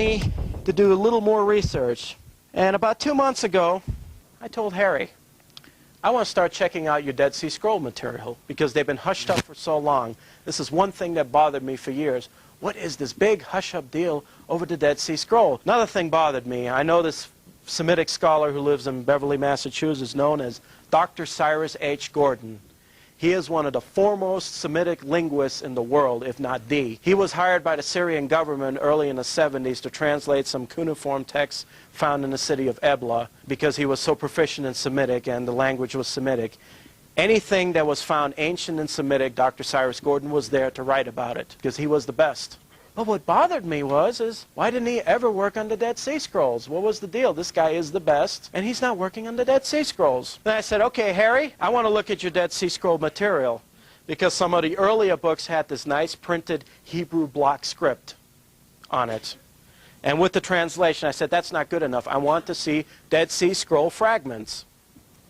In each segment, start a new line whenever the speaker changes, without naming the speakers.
me to do a little more research. And about 2 months ago, I told Harry, I want to start checking out your Dead Sea Scroll material because they've been hushed up for so long. This is one thing that bothered me for years. What is this big hush-up deal over the Dead Sea Scroll? Another thing bothered me. I know this Semitic scholar who lives in Beverly, Massachusetts, known as Dr. Cyrus H. Gordon. He is one of the foremost Semitic linguists in the world, if not the. He was hired by the Syrian government early in the 70s to translate some cuneiform texts found in the city of Ebla because he was so proficient in Semitic and the language was Semitic. Anything that was found ancient and Semitic, Dr. Cyrus Gordon was there to write about it because he was the best. But what bothered me was why didn't he ever work on the Dead Sea Scrolls? What was the deal? This guy is the best, and he's not working on the Dead Sea Scrolls. Then I said, okay, Harry, I want to look at your Dead Sea Scroll material because some of the earlier books had this nice printed Hebrew block script on it. And with the translation, I said, that's not good enough. I want to see Dead Sea Scroll fragments.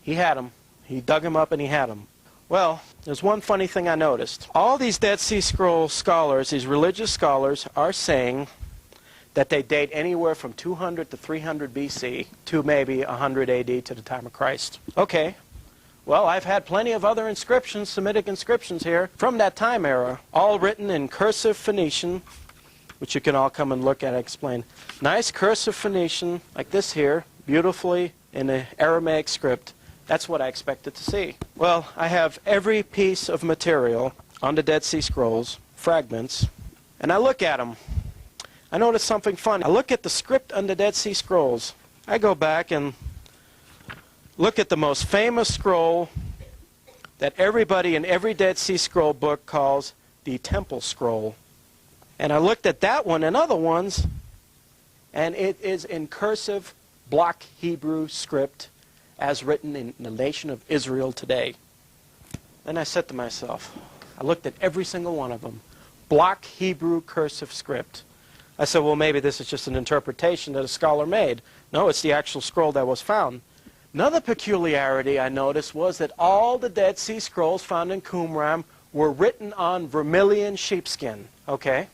He had them. He dug them up and he had them. Well, there's one funny thing I noticed. All these Dead Sea Scroll scholars, these religious scholars, are saying that they date anywhere from 200 to 300 BC to maybe 100 AD to the time of Christ. Okay, well, I've had plenty of other inscriptions, Semitic inscriptions here, from that time era, all written in cursive Phoenician, which you can all come and look at and explain. Nice cursive Phoenician, like this here, beautifully in the Aramaic script. That's what I expected to see. Well, I have every piece of material on the Dead Sea Scrolls, fragments, and I look at them. I notice something funny. I look at the script on the Dead Sea Scrolls. I go back and look at the most famous scroll that everybody in every Dead Sea Scroll book calls the Temple Scroll. And I looked at that one and other ones, and it is in cursive block Hebrew script as written in the nation of Israel today. Then I said to myself, I looked at every single one of them, block Hebrew cursive script. I said, well, maybe this is just an interpretation that a scholar made. No, it's the actual scroll that was found. Another peculiarity I noticed was that all the Dead Sea Scrolls found in Qumran were written on vermilion sheepskin. Okay.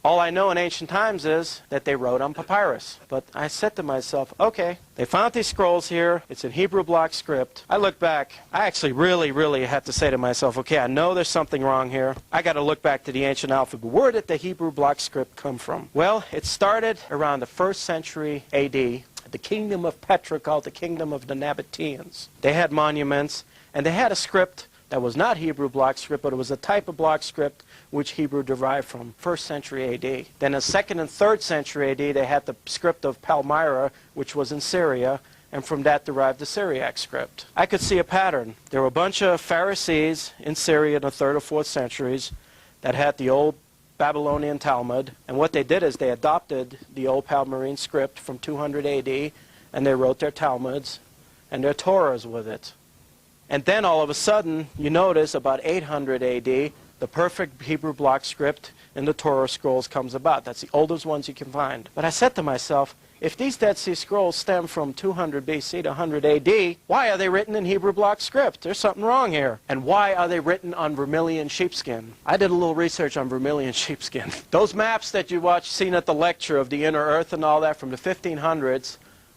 All I know in ancient times is that they wrote on papyrus. But I said to myself, okay, they found these scrolls here. It's in Hebrew block script. I look back. I actually really had to say to myself, okay, I know there's something wrong here. I got to look back to the ancient alphabet. Where did the Hebrew block script come from? Well, it started around the 1st century A.D., the kingdom of Petra, called the kingdom of the Nabateans. They had monuments, and they had a script that was not Hebrew block script, but it was a type of block script which Hebrew derived from 1st century A.D. Then in 2nd and 3rd century A.D., they had the script of Palmyra, which was in Syria, and from that derived the Syriac script. I could see a pattern. There were a bunch of Pharisees in Syria in the 3rd or 4th centuries that had the old Babylonian Talmud, and what they did is they adopted the old Palmyrene script from 200 A.D., and they wrote their Talmuds and their Torahs with it. And then all of a sudden, you notice about 800 A.D., the perfect Hebrew block script in the Torah scrolls comes about. That's the oldest ones you can find. But I said to myself, if these Dead Sea Scrolls stem from 200 BC to 100 AD, why are they written in Hebrew block script? There's something wrong here. And why are they written on vermilion sheepskin? I did a little research on vermilion sheepskin. Those maps that you seen at the lecture of the inner earth and all that from the 1500s,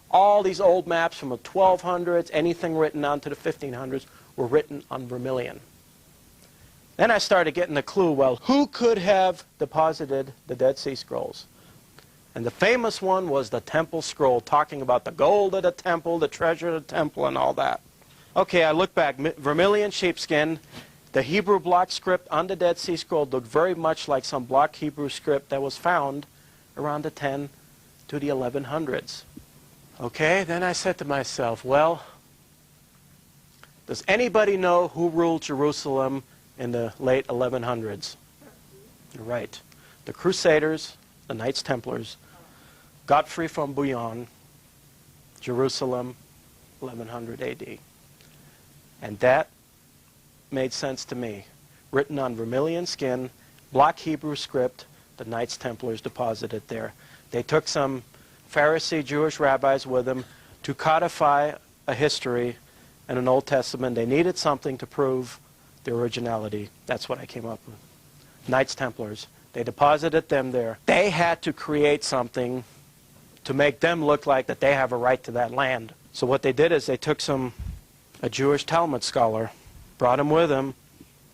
all these old maps from the 1200s, anything written on to the 1500s, were written on vermilion. Then I started getting a clue, well, who could have deposited the Dead Sea Scrolls? And the famous one was the Temple Scroll, talking about the gold of the temple, the treasure of the temple, and all that. Okay, I look back, vermilion sheepskin, the Hebrew block script on the Dead Sea Scroll looked very much like some block Hebrew script that was found around the 10 to the 1100s. Okay, then I said to myself, well, does anybody know who ruled Jerusalem in the late 1100s? You're right. The Crusaders, the Knights Templars, Godfrey from Bouillon, Jerusalem, 1100 AD. And that made sense to me. Written on vermilion skin, block Hebrew script, the Knights Templars deposited there. They took some Pharisee Jewish rabbis with them to codify a history and an Old Testament. They needed something to prove the originality. That's what I came up with. Knights Templars. They deposited them there. They had to create something to make them look like that they have a right to that land. So what they did is they took a Jewish Talmud scholar, brought him with them,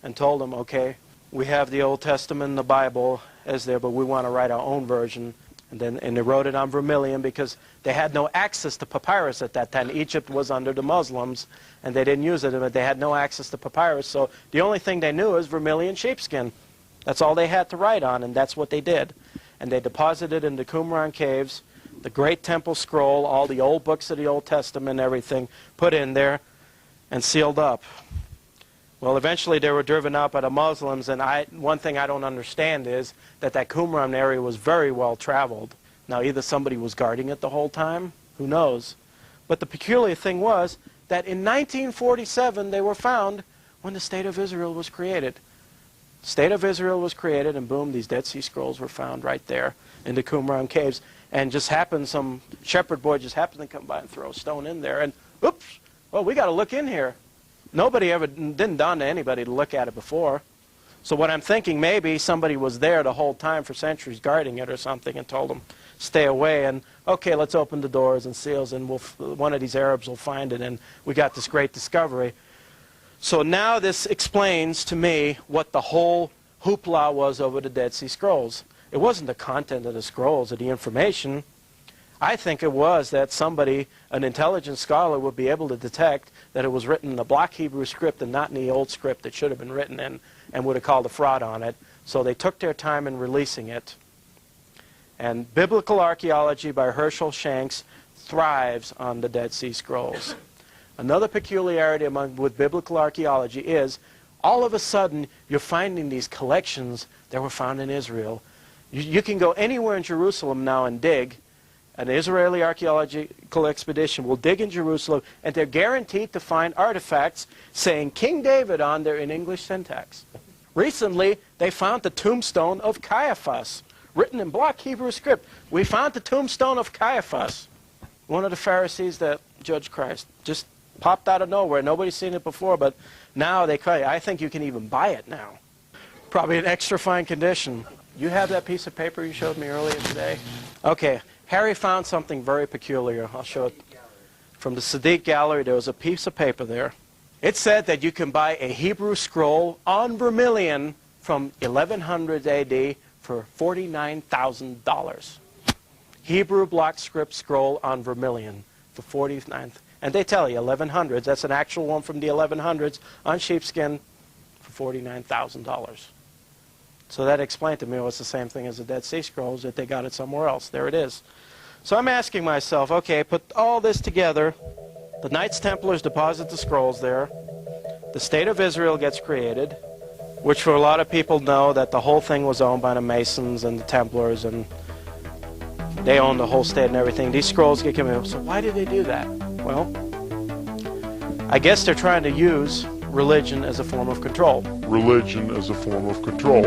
and told him, okay, we have the Old Testament and the Bible as there, but we want to write our own version. And they wrote it on vermilion because they had no access to papyrus at that time. Egypt was under the Muslims, and they didn't use it, but they had no access to papyrus. So the only thing they knew was vermilion sheepskin. That's all they had to write on, and that's what they did. And they deposited in the Qumran caves the great temple scroll, all the old books of the Old Testament, everything, put in there and sealed up. Well, eventually they were driven out by the Muslims, and one thing I don't understand is that Qumran area was very well traveled. Now, either somebody was guarding it the whole time, who knows. But the peculiar thing was that in 1947 they were found when the State of Israel was created. The State of Israel was created, and boom, these Dead Sea Scrolls were found right there in the Qumran caves. And just happened, some shepherd boy just happened to come by and throw a stone in there, and oops, well, we got to look in here. Nobody ever, didn't dawn to anybody to look at it before. So what I'm thinking, maybe somebody was there the whole time for centuries guarding it or something and told them, stay away, and okay, let's open the doors and seals, and one of these Arabs will find it, and we got this great discovery. So now this explains to me what the whole hoopla was over the Dead Sea Scrolls. It wasn't the content of the scrolls or the information. I think it was that somebody, an intelligent scholar, would be able to detect that it was written in the block Hebrew script and not in the old script it should have been written in, and would have called a fraud on it. So they took their time in releasing it. And biblical archaeology by Herschel Shanks thrives on the Dead Sea Scrolls. Another peculiarity with biblical archaeology is all of a sudden you're finding these collections that were found in Israel. You can go anywhere in Jerusalem now and dig. An Israeli archaeological expedition will dig in Jerusalem, and they're guaranteed to find artifacts saying King David on there in English syntax. Recently, they found the tombstone of Caiaphas, written in block Hebrew script. We found the tombstone of Caiaphas, one of the Pharisees that judged Christ. Just popped out of nowhere. Nobody's seen it before, but now I think you can even buy it now. Probably in extra fine condition. You have that piece of paper you showed me earlier today? Okay. Harry found something very peculiar. I'll show it. From the Sadiq Gallery, there was a piece of paper there. It said that you can buy a Hebrew scroll on vermilion from 1100 AD for $49,000. Hebrew block script scroll on vermilion for $49,000. And they tell you, 1100s, that's an actual one from the 1100s on sheepskin for $49,000. So that explained to me it was the same thing as the Dead Sea Scrolls, that they got it somewhere else. There it is. So I'm asking myself, okay, put all this together. The Knights Templars deposit the scrolls there. The State of Israel gets created, which for a lot of people know that the whole thing was owned by the Masons and the Templars, and they owned the whole state and everything. These scrolls get committed. So why did they do that? Well, I guess they're trying to use religion as a form of control.
Religion as a form of control.